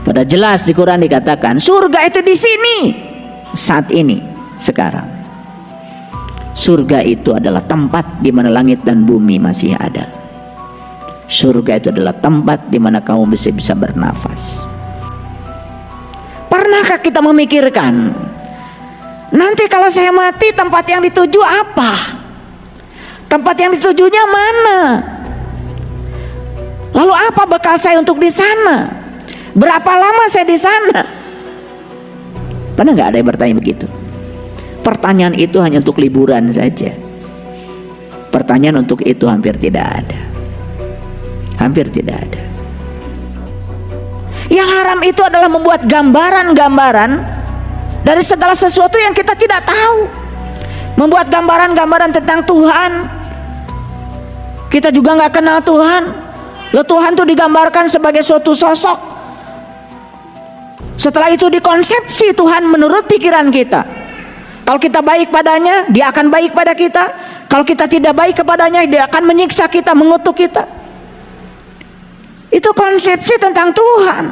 Pada jelas di Quran dikatakan surga itu di sini, saat ini, sekarang. Surga itu adalah tempat di mana langit dan bumi masih ada. Surga itu adalah tempat di mana kamu bisa bernafas. Pernahkah kita memikirkan, nanti kalau saya mati tempat yang dituju apa? Tempat yang ditujunya mana? Lalu apa bekal saya untuk di sana? Berapa lama saya di sana? Pernah nggak ada yang bertanya begitu? Pertanyaan itu hanya untuk liburan saja. Pertanyaan untuk itu hampir tidak ada. Hampir tidak ada. Yang haram itu adalah membuat gambaran-gambaran dari segala sesuatu yang kita tidak tahu. Membuat gambaran-gambaran tentang Tuhan. Kita juga nggak kenal Tuhan. Lalu Tuhan itu digambarkan sebagai suatu sosok. Setelah itu dikonsepsi Tuhan menurut pikiran kita. Kalau kita baik padanya, Dia akan baik pada kita. Kalau kita tidak baik kepadanya, Dia akan menyiksa kita, mengutuk kita. Itu konsepsi tentang Tuhan.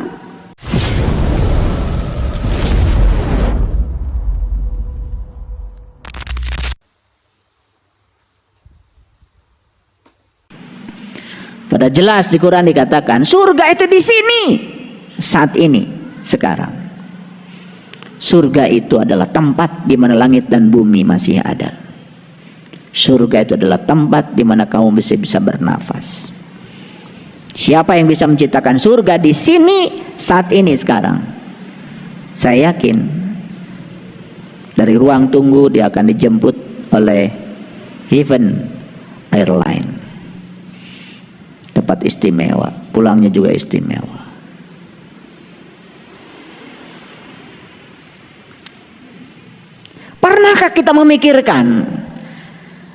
Pada jelas di Quran dikatakan surga itu di sini, saat ini, sekarang. Surga itu adalah tempat di mana langit dan bumi masih ada. Surga itu adalah tempat di mana kamu bisa bernafas. Siapa yang bisa menciptakan surga di sini, saat ini, sekarang? Saya yakin dari ruang tunggu dia akan dijemput oleh Heaven Airline. Tempat istimewa, pulangnya juga istimewa. Pernahkah kita memikirkan,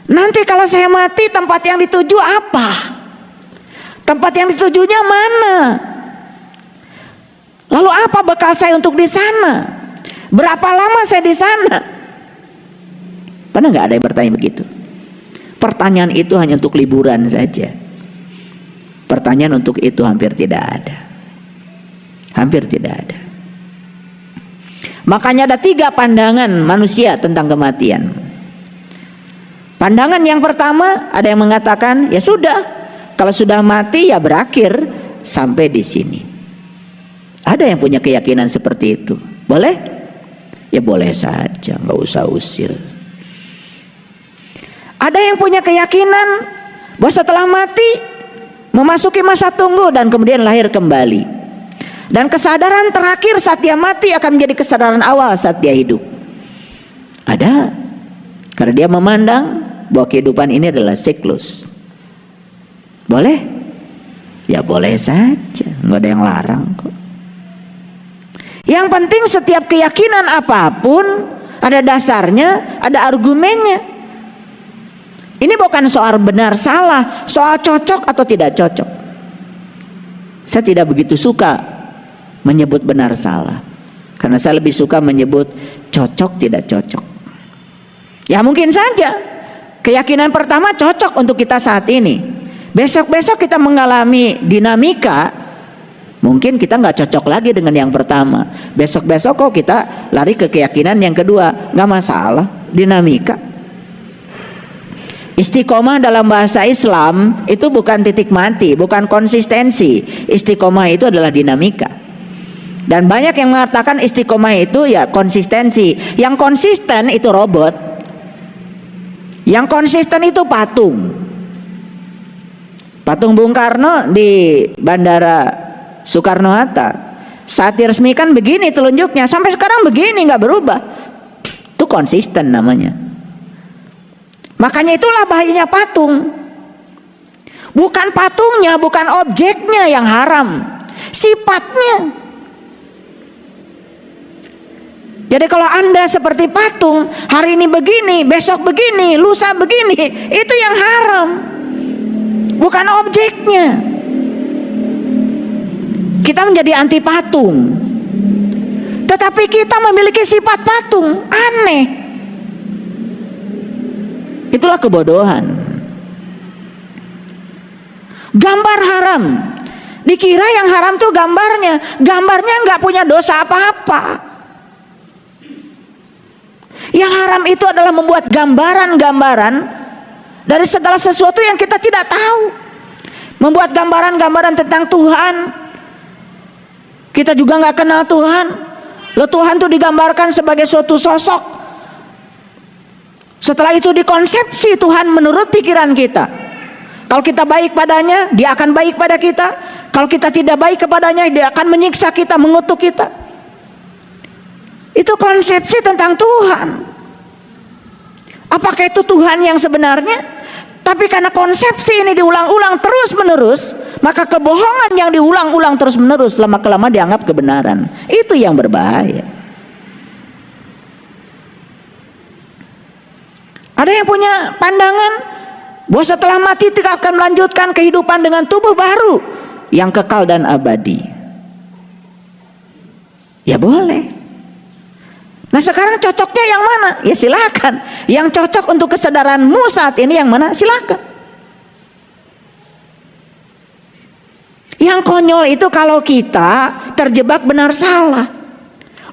nanti kalau saya mati tempat yang dituju apa? Tempat yang ditujunya mana? Lalu apa bekal saya untuk di sana? Berapa lama saya di sana? Pernah nggak ada yang bertanya begitu? Pertanyaan itu hanya untuk liburan saja. Pertanyaan untuk itu hampir tidak ada. Hampir tidak ada. Makanya ada 3 pandangan manusia tentang kematian. Pandangan yang pertama, ada yang mengatakan, ya sudah, kalau sudah mati ya berakhir sampai di sini. Ada yang punya keyakinan seperti itu. Boleh? Ya boleh saja, nggak usah usil. Ada yang punya keyakinan bahwa setelah mati memasuki masa tunggu dan kemudian lahir kembali. Dan kesadaran terakhir saat dia mati akan menjadi kesadaran awal saat dia hidup. Ada. Karena dia memandang bahwa kehidupan ini adalah siklus. Boleh? Ya boleh saja, nggak ada yang larang kok. Yang penting setiap keyakinan apapun ada dasarnya, ada argumennya. Ini bukan soal benar salah, soal cocok atau tidak cocok. Saya tidak begitu suka menyebut benar salah, karena saya lebih suka menyebut cocok tidak cocok. Ya mungkin saja keyakinan pertama cocok untuk kita saat ini. Besok-besok kita mengalami dinamika, mungkin kita nggak cocok lagi dengan yang pertama. Besok-besok kok kita lari ke keyakinan yang kedua, nggak masalah, dinamika. Istiqomah dalam bahasa Islam itu bukan titik mati, bukan konsistensi. Istiqomah itu adalah dinamika. Dan banyak yang mengatakan istiqomah itu ya konsistensi. Yang konsisten itu robot. Yang konsisten itu patung. Patung Bung Karno di Bandara Soekarno-Hatta. Saat diresmikan begini telunjuknya, sampai sekarang begini, nggak berubah. Itu konsisten namanya. Makanya itulah bahayanya patung. Bukan patungnya, bukan objeknya yang haram, sifatnya. Jadi kalau Anda seperti patung, hari ini begini, besok begini, lusa begini, itu yang haram, bukan objeknya. Kita menjadi anti patung, tetapi kita memiliki sifat patung, aneh. Itulah kebodohan. Gambar haram, Dikira yang haram tuh gambarnya. Gambarnya nggak punya dosa apa-apa. Yang haram itu adalah membuat gambaran-gambaran dari segala sesuatu yang kita tidak tahu. Membuat gambaran-gambaran tentang Tuhan. Kita juga nggak kenal Tuhan. Lalu Tuhan tuh digambarkan sebagai suatu sosok. Setelah itu dikonsepsi Tuhan menurut pikiran kita. Kalau kita baik padanya, Dia akan baik pada kita. Kalau kita tidak baik kepadanya, Dia akan menyiksa kita, mengutuk kita. Itu konsepsi tentang Tuhan. Apakah itu Tuhan yang sebenarnya? Tapi karena konsepsi ini diulang-ulang terus-menerus, maka kebohongan yang diulang-ulang terus-menerus lama-kelamaan dianggap kebenaran. Itu yang berbahaya. Ada yang punya pandangan bahwa setelah mati kita akan melanjutkan kehidupan dengan tubuh baru yang kekal dan abadi. Ya boleh. Nah sekarang cocoknya yang mana? Ya silakan. Yang cocok untuk kesadaranmu saat ini yang mana? Silakan. Yang konyol itu kalau kita terjebak benar salah.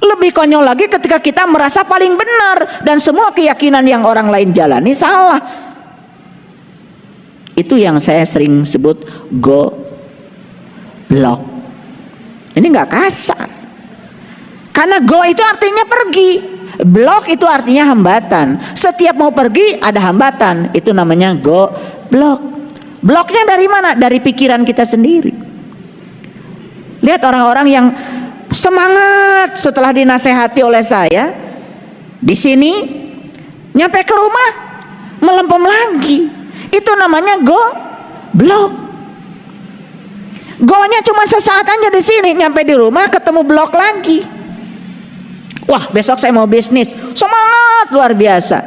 Lebih konyol lagi ketika kita merasa paling benar dan semua keyakinan yang orang lain jalani salah. Itu yang saya sering sebut goblok. Ini nggak kasar. Karena go itu artinya pergi, blok itu artinya hambatan. Setiap mau pergi ada hambatan, itu namanya goblok. Bloknya dari mana? Dari pikiran kita sendiri. Lihat orang-orang yang semangat setelah dinasehati oleh saya, di sini nyampe ke rumah melempem lagi. Itu namanya goblok. Go-nya cuma sesaat aja di sini, nyampe di rumah ketemu blok lagi. Wah, besok saya mau bisnis, semangat luar biasa.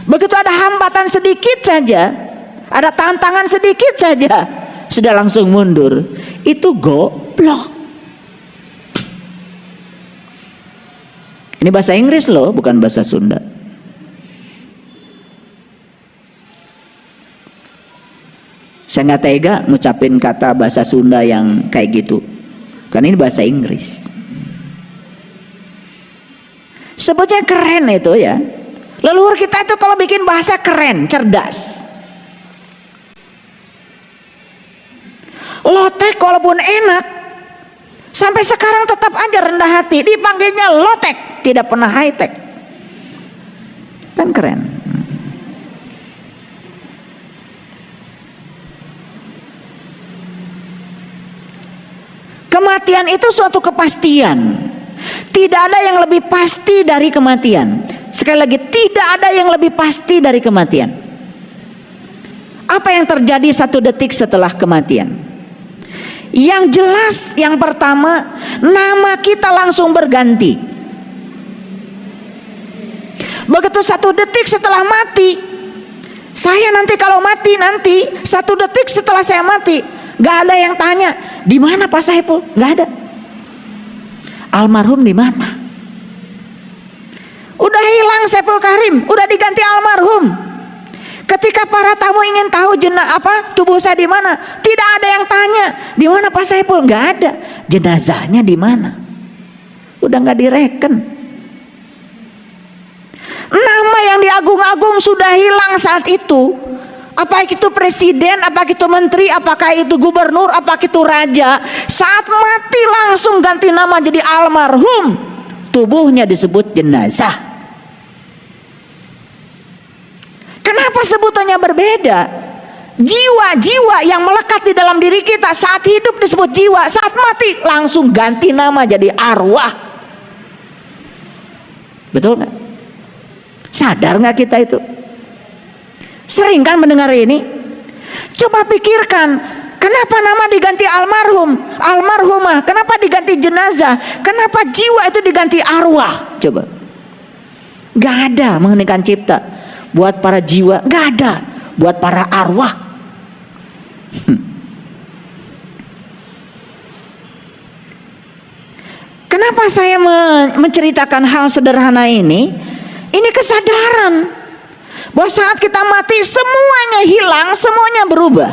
Begitu ada hambatan sedikit saja, ada tantangan sedikit saja, sudah langsung mundur. Itu goblok. Ini bahasa Inggris loh, bukan bahasa Sunda. Saya nggak tega ngucapin kata bahasa Sunda yang kayak gitu, karena ini bahasa Inggris. Sebutnya keren itu ya. Leluhur kita itu kalau bikin bahasa keren, cerdas. Lotek walaupun enak, sampai sekarang tetap aja rendah hati. Dipanggilnya lotek, tidak pernah high tech. Kan keren. Kematian itu suatu kepastian. Tidak ada yang lebih pasti dari kematian. Sekali lagi, tidak ada yang lebih pasti dari kematian. Apa yang terjadi 1 detik setelah kematian? Yang jelas, yang pertama, nama kita langsung berganti. Begitu 1 detik setelah mati, saya nanti kalau mati nanti 1 detik setelah saya mati, gak ada yang tanya, di mana Pak Saiful? Gak ada. Almarhum di mana? Udah hilang Saiful Karim, udah diganti almarhum. Ketika para tamu ingin tahu tubuh saya di mana, tidak ada yang tanya, di mana Pak Saiful? Nggak ada. Jenazahnya di mana? Udah nggak direken. Nama yang diagung-agung sudah hilang saat itu. Apakah itu presiden, apakah itu menteri, apakah itu gubernur, apakah itu raja, saat mati langsung ganti nama jadi almarhum. Tubuhnya disebut jenazah. Kenapa sebutannya berbeda? Jiwa-jiwa yang melekat di dalam diri kita saat hidup disebut jiwa, saat mati langsung ganti nama jadi arwah. Betul nggak? Sadar nggak kita itu? Sering kan mendengar ini? Coba pikirkan, kenapa nama diganti almarhum, almarhumah? Kenapa diganti jenazah? Kenapa jiwa itu diganti arwah? Coba. Gak ada mengeningkan cipta buat para jiwa, gak ada buat para arwah. Kenapa saya menceritakan hal sederhana ini? Ini kesadaran bahwa saat kita mati semuanya hilang, semuanya berubah.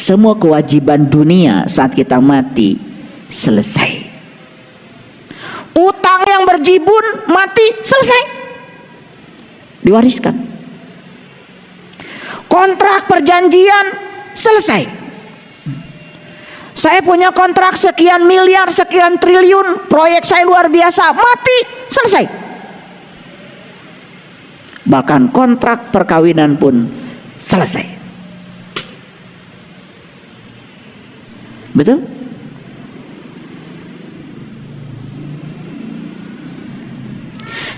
semua kewajiban dunia saat kita mati selesai. Utang yang berjibun mati selesai, diwariskan. Kontrak perjanjian selesai. Saya punya kontrak sekian miliar, sekian triliun, proyek saya luar biasa, mati selesai. Bahkan kontrak perkawinan pun selesai. Betul?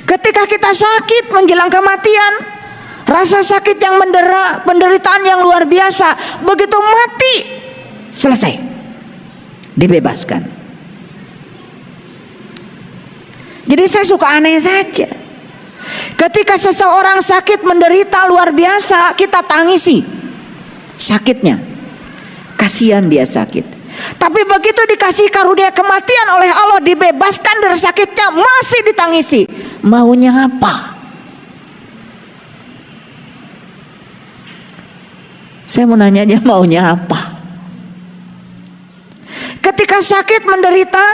Ketika kita sakit menjelang kematian, rasa sakit yang mendera, penderitaan yang luar biasa, begitu mati selesai, dibebaskan. Jadi saya suka aneh saja, ketika seseorang sakit menderita luar biasa, kita tangisi sakitnya, kasihan dia sakit. Tapi begitu dikasih karunia kematian oleh Allah, dibebaskan dari sakitnya, masih ditangisi. Maunya apa? Saya mau nanya aja, maunya apa? Ketika sakit menderita,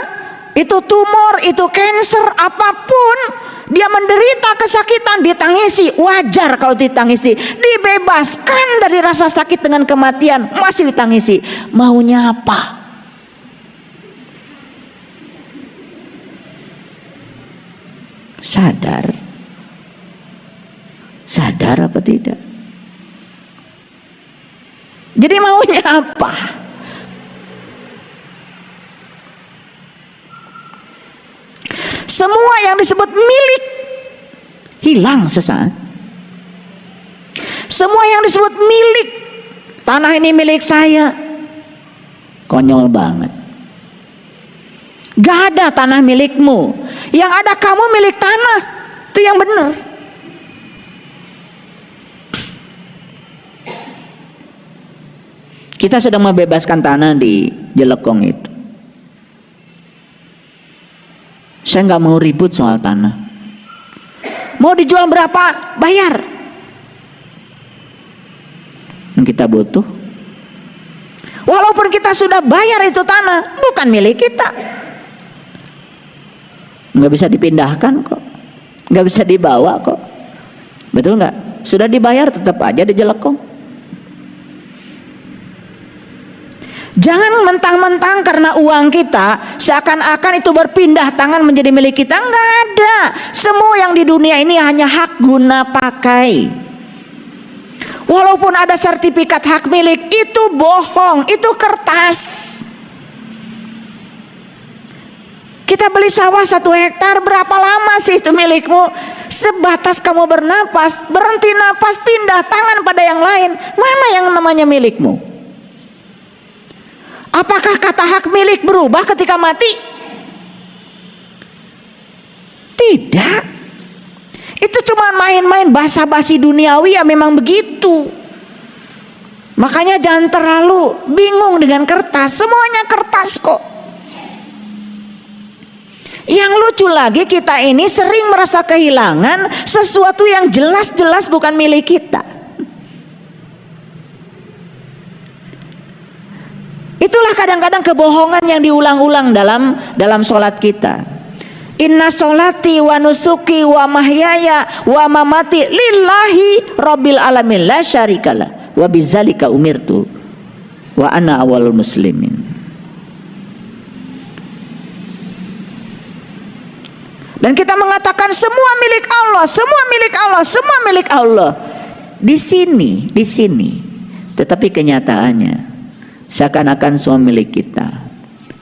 itu tumor, itu cancer, apapun, dia menderita kesakitan, ditangisi. Wajar kalau ditangisi. Dibebaskan dari rasa sakit dengan kematian, masih ditangisi. Maunya apa? Sadar? Sadar apa tidak? Jadi maunya apa? Semua yang disebut milik hilang sesaat. Semua yang disebut milik, tanah ini milik saya, konyol banget. Gak ada tanah milikmu, yang ada kamu milik tanah. Itu yang benar. Kita sedang membebaskan tanah di Jelekong itu. Saya nggak mau ribut soal tanah. Mau dijual berapa? Bayar. Yang kita butuh. Walaupun kita sudah bayar itu tanah, bukan milik kita. Nggak bisa dipindahkan kok, nggak bisa dibawa kok. Betul nggak? Sudah dibayar tetap aja di Jelekong. Jangan mentang-mentang karena uang kita seakan-akan itu berpindah tangan menjadi milik kita. Nggak ada. Semua yang di dunia ini hanya hak guna pakai. Walaupun ada sertifikat hak milik, itu bohong, itu kertas. Kita beli sawah 1 hektar, berapa lama sih itu milikmu? Sebatas kamu bernapas, berhenti napas, pindah tangan pada yang lain. Mana yang namanya milikmu? Apakah kata hak milik berubah ketika mati? Tidak. Itu cuma main-main basa-basi duniawi, ya memang begitu. Makanya jangan terlalu bingung dengan kertas. Semuanya kertas kok. Yang lucu lagi, kita ini sering merasa kehilangan sesuatu yang jelas-jelas bukan milik kita. Itulah kadang-kadang kebohongan yang diulang-ulang dalam sholat kita. Inna sholati wa nusuki wa mahyaya wa mamati lillahi rabbil alamin la syarikalah wa bidzalika umirtu wa ana awwalul muslimin. Dan kita mengatakan semua milik Allah, semua milik Allah, semua milik Allah. Di sini. Tetapi kenyataannya seakan-akan semua milik kita.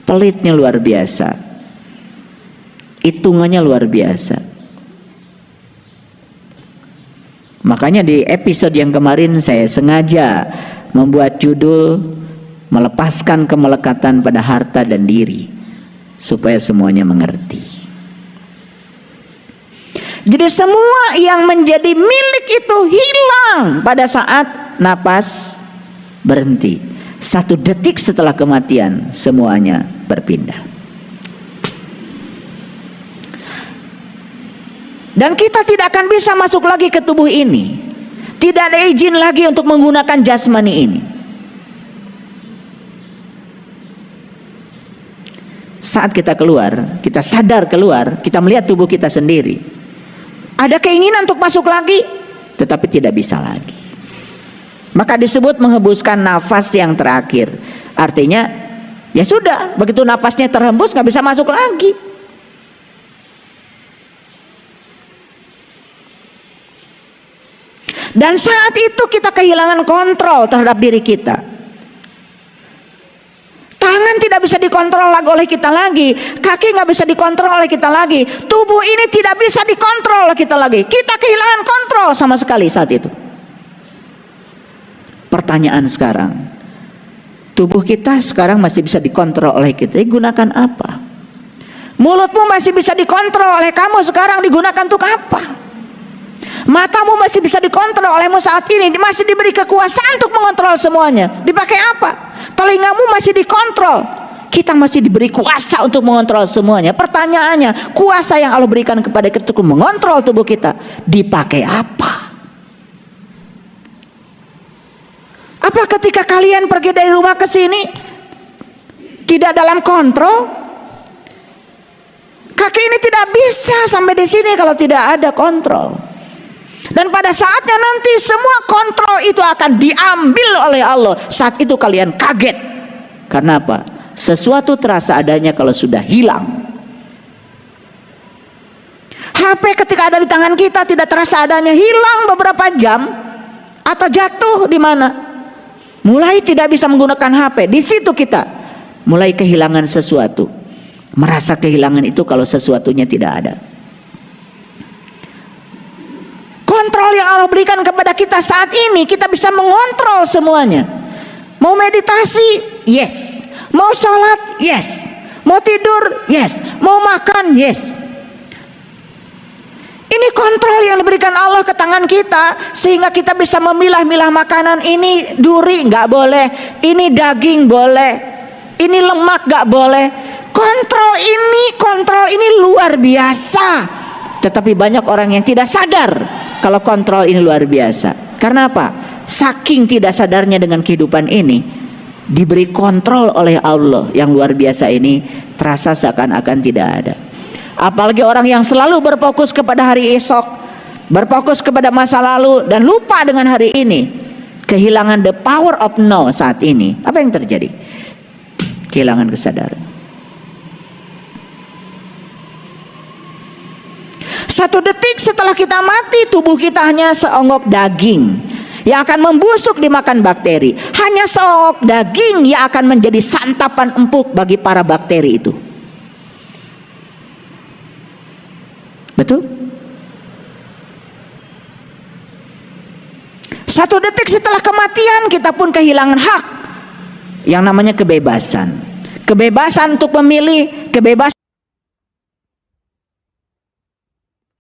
Pelitnya luar biasa, hitungannya luar biasa. Makanya di episode yang kemarin saya sengaja membuat judul melepaskan kemelekatan pada harta dan diri, supaya semuanya mengerti. Jadi semua yang menjadi milik itu hilang pada saat napas berhenti. 1 detik setelah kematian semuanya berpindah. Dan kita tidak akan bisa masuk lagi ke tubuh ini. Tidak ada izin lagi untuk menggunakan jasmani ini. saat kita keluar, kita sadar keluar, kita melihat tubuh kita sendiri, ada keinginan untuk masuk lagi, tetapi tidak bisa lagi. Maka disebut menghembuskan nafas yang terakhir. Artinya ya sudah, begitu nafasnya terhembus nggak bisa masuk lagi. Dan saat itu kita kehilangan kontrol terhadap diri kita. Tangan tidak bisa dikontrol oleh kita lagi, kaki nggak bisa dikontrol oleh kita lagi, tubuh ini tidak bisa dikontrol oleh kita lagi. Kita kehilangan kontrol sama sekali saat itu. Pertanyaan sekarang, tubuh kita sekarang masih bisa dikontrol oleh kita, digunakan apa? Mulutmu masih bisa dikontrol oleh kamu sekarang, digunakan untuk apa? Matamu masih bisa dikontrol olehmu saat ini, masih diberi kekuasaan untuk mengontrol semuanya, dipakai apa? Telingamu masih dikontrol, kita masih diberi kuasa untuk mengontrol semuanya. Pertanyaannya, kuasa yang Allah berikan kepada kita untuk mengontrol tubuh kita, dipakai apa? Apa ketika kalian pergi dari rumah ke sini tidak dalam kontrol? Kaki ini tidak bisa sampai di sini kalau tidak ada kontrol. Dan pada saatnya nanti semua kontrol itu akan diambil oleh Allah. Saat itu kalian kaget. Karena apa? Sesuatu terasa adanya kalau sudah hilang. HP ketika ada di tangan kita tidak terasa adanya, hilang beberapa jam atau jatuh di mana? Mulai tidak bisa menggunakan HP. Di situ kita mulai kehilangan sesuatu. Merasa kehilangan itu kalau sesuatunya tidak ada. Kontrol yang Allah berikan kepada kita saat ini, kita bisa mengontrol semuanya. Mau meditasi? Yes. Mau sholat? Yes. Mau tidur? Yes. Mau makan? Yes. Ini kontrol yang diberikan Allah ke tangan kita, sehingga kita bisa memilah-milah makanan. Ini duri nggak boleh, ini daging boleh, ini lemak nggak boleh. Kontrol ini luar biasa. Tetapi banyak orang yang tidak sadar kalau kontrol ini luar biasa. Karena apa? Saking tidak sadarnya dengan kehidupan ini, diberi kontrol oleh Allah yang luar biasa ini, terasa seakan-akan tidak ada. Apalagi orang yang selalu berfokus kepada hari esok, berfokus kepada masa lalu, dan lupa dengan hari ini, kehilangan the power of now saat ini. Apa yang terjadi? Kehilangan kesadaran. Satu detik setelah kita mati, tubuh kita hanya seonggok daging yang akan membusuk dimakan bakteri. Hanya seonggok daging yang akan menjadi santapan empuk bagi para bakteri itu. Betul? Satu detik setelah kematian, kita pun kehilangan hak yang namanya kebebasan. Kebebasan untuk memilih, kebebasan